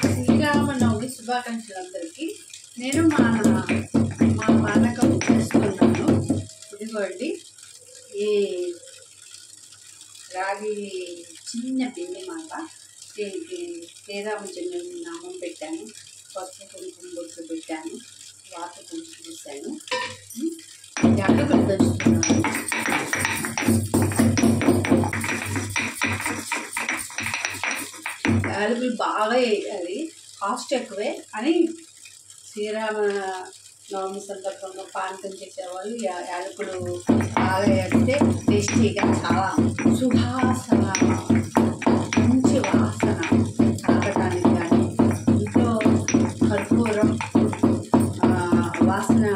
శ్రీరామనవమి శుభాకాంక్షలు అందరికీ. నేను మా పానకం చేస్తున్నాను. ఇదిగోండి, ఈ రాగి చిన్న బిందె మాట. దీనికి శ్రీరామచంద్రుని నామం పెట్టాను, పసుపు కుంకుమ బొట్టు పెట్టాను, వాత పులుసు చేశాను. యాలకులు దంచుతున్నాను. యాలకులు బాగా వేయాలి, కాస్ట్ ఎక్కువే అని శ్రీరామనవమి సందర్భంగా పానకం చేసేవాళ్ళు యాలకులు బాగా వేస్తే టేస్టీగా చాలా సువాసన, మంచి వాసన తాగటానికి కానీ, ఇంట్లో కర్పూరం వాసన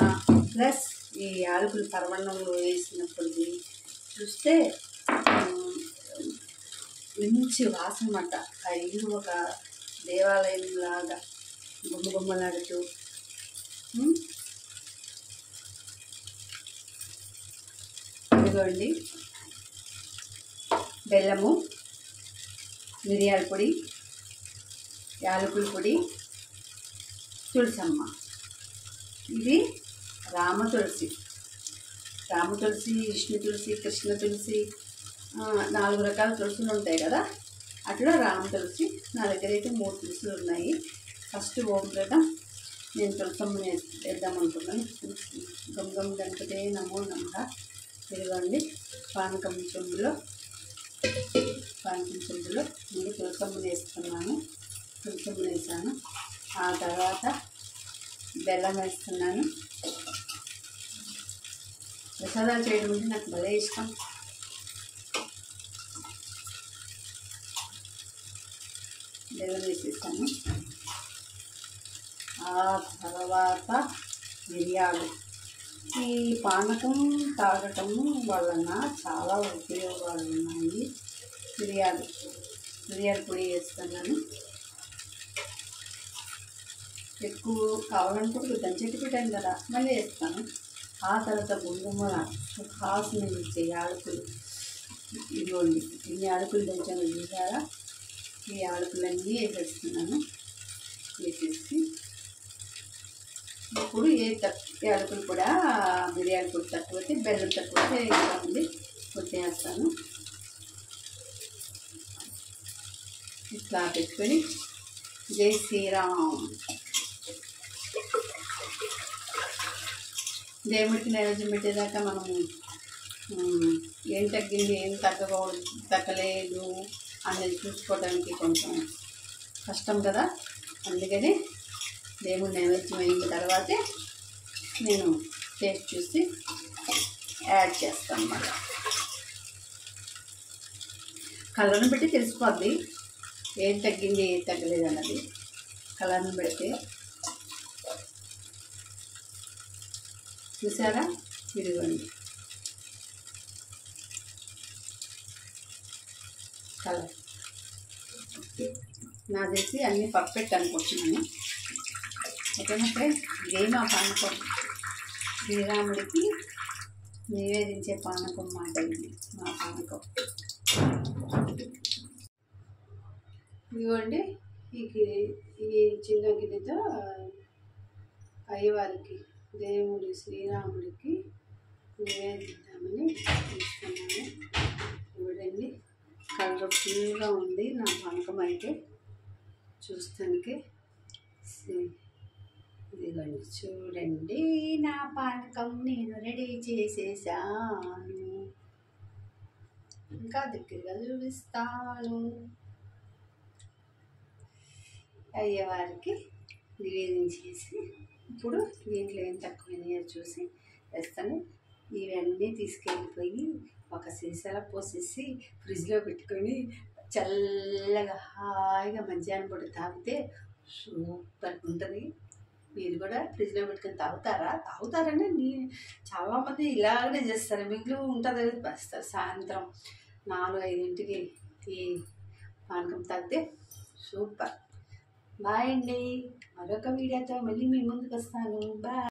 ప్లస్ ఈ యాలకులు పరవన్నంలో వేసినప్పుడు చూస్తే మంచి వాసన అన్నమాట. ఆ ఇల్లు ఒక దేవాలయం లాగా గుమ్మగుమ్మలాడుతూ ఇదిగోండి, బెల్లము, మిరియాల పొడి, యాలకుల పొడి, తులసమ్మ. ఇది రామ తులసి, విష్ణు తులసి, కృష్ణ తులసి, 4 రకాల తులసులు ఉంటాయి కదా. అట్లా రామ తులసి నా దగ్గర అయితే 3 తులసులు ఉన్నాయి. ఫస్ట్ ఓంప్రద నేను తులసమ్మని వేద్దాం అనుకున్నాను. గమ్ గమ్ గణపతే నమో నమః. ఇదిగోండి, పానకం చెంబులో ముందు తులసమ్మని వేస్తున్నాను. తులసమ్మని వేసాను. ఆ తర్వాత బెల్లం వేస్తున్నాను. ప్రసాదాలు చేయడం అంటే నాకు భలే ఇష్టం. బెల్లం వేసేసాను. ఆ తర్వాత మిరియాలు. ఈ పానకం తాగటం వలన చాలా ఉపయోగాలు ఉన్నాయి. మిరియాల పొడి వేస్తున్నాను. ఎక్కువ కావాలనుకుంటే దంచెట్టు పెట్టాను కదా, మళ్ళీ వేస్తాను. ఆ తర్వాత గుండుమల సుఖాసన ఇచ్చే యాలకులు. ఇదిగోండి, ఇన్ని యాలకులు దంచాను చూసారా. ఈ యాలకులన్నీ వేసేస్తున్నాను. వేసేసి ఇప్పుడు యాలకులు కూడా మిరియాల పొడి తక్కువైతే, బెల్లం తక్కువైతే ఇంకా ఉంది, కొట్టేస్తాను. ఇట్లా పెట్టుకొని జై శ్రీరామ్. దేవుడికి నైవేద్యం పెట్టేదాకా మనము ఏం తగ్గింది, ఏం తగ్గలేదు అనేది చూసుకోవడానికి కొంచెం కష్టం కదా. అందుకని దేవుడి నైవేద్యం అయిన తర్వాతే నేను టేస్ట్ చూసి యాడ్ చేస్తాను అన్నమాట. కలర్ని బట్టి తెలిసిపోద్ది ఏం తగ్గింది, ఏం తగ్గలేదు అన్నది. కలర్ని పెడితే చూసారా. ఇదిగోండి కలర్. నా తెలిసి అన్నీ పర్ఫెక్ట్ అనుకుంటున్నాను. ఓకేనా ఫ్రెండ్స్, ఇదే మా పానకం, శ్రీరాముడికి నివేదించే పానకం మాట. ఇది మా పానకం. ఇదిగోండి, ఈ చిన్న గిన్నెతో అయ్యవారికి, దేవుడి శ్రీరాముడికి నివేదిద్దామని తీసుకున్నాను. చూడండి, కలర్ఫుల్గా ఉంది నా పానకం అయితే చూస్తానికి. ఇదిగోండి చూడండి, నా పానకం నేను రెడీ చేసేసాను. ఇంకా దగ్గరగా చూపిస్తాను. అయ్యవారికి నివేదించేసి ఇప్పుడు దీంట్లో ఏం తక్కువైనాయో చూసి వేస్తాను. ఇవన్నీ తీసుకెళ్ళిపోయి ఒక సీసాలో పోసేసి ఫ్రిడ్జ్లో పెట్టుకొని చల్లగా హాయిగా మధ్యాహ్నం పూట తాగితే సూపర్ ఉంటుంది. మీరు కూడా ఫ్రిడ్జ్లో పెట్టుకొని తాగుతారని చాలామంది ఇలాగనే చేస్తారు. మిగిలి ఉంటుంది బస్తారు. సాయంత్రం 4-5 ఈ పానకం తాగితే సూపర్. బాయ్ అండి. మరొక వీడియోతో మళ్ళీ మీ ముందుకు వస్తాను. బాయ్.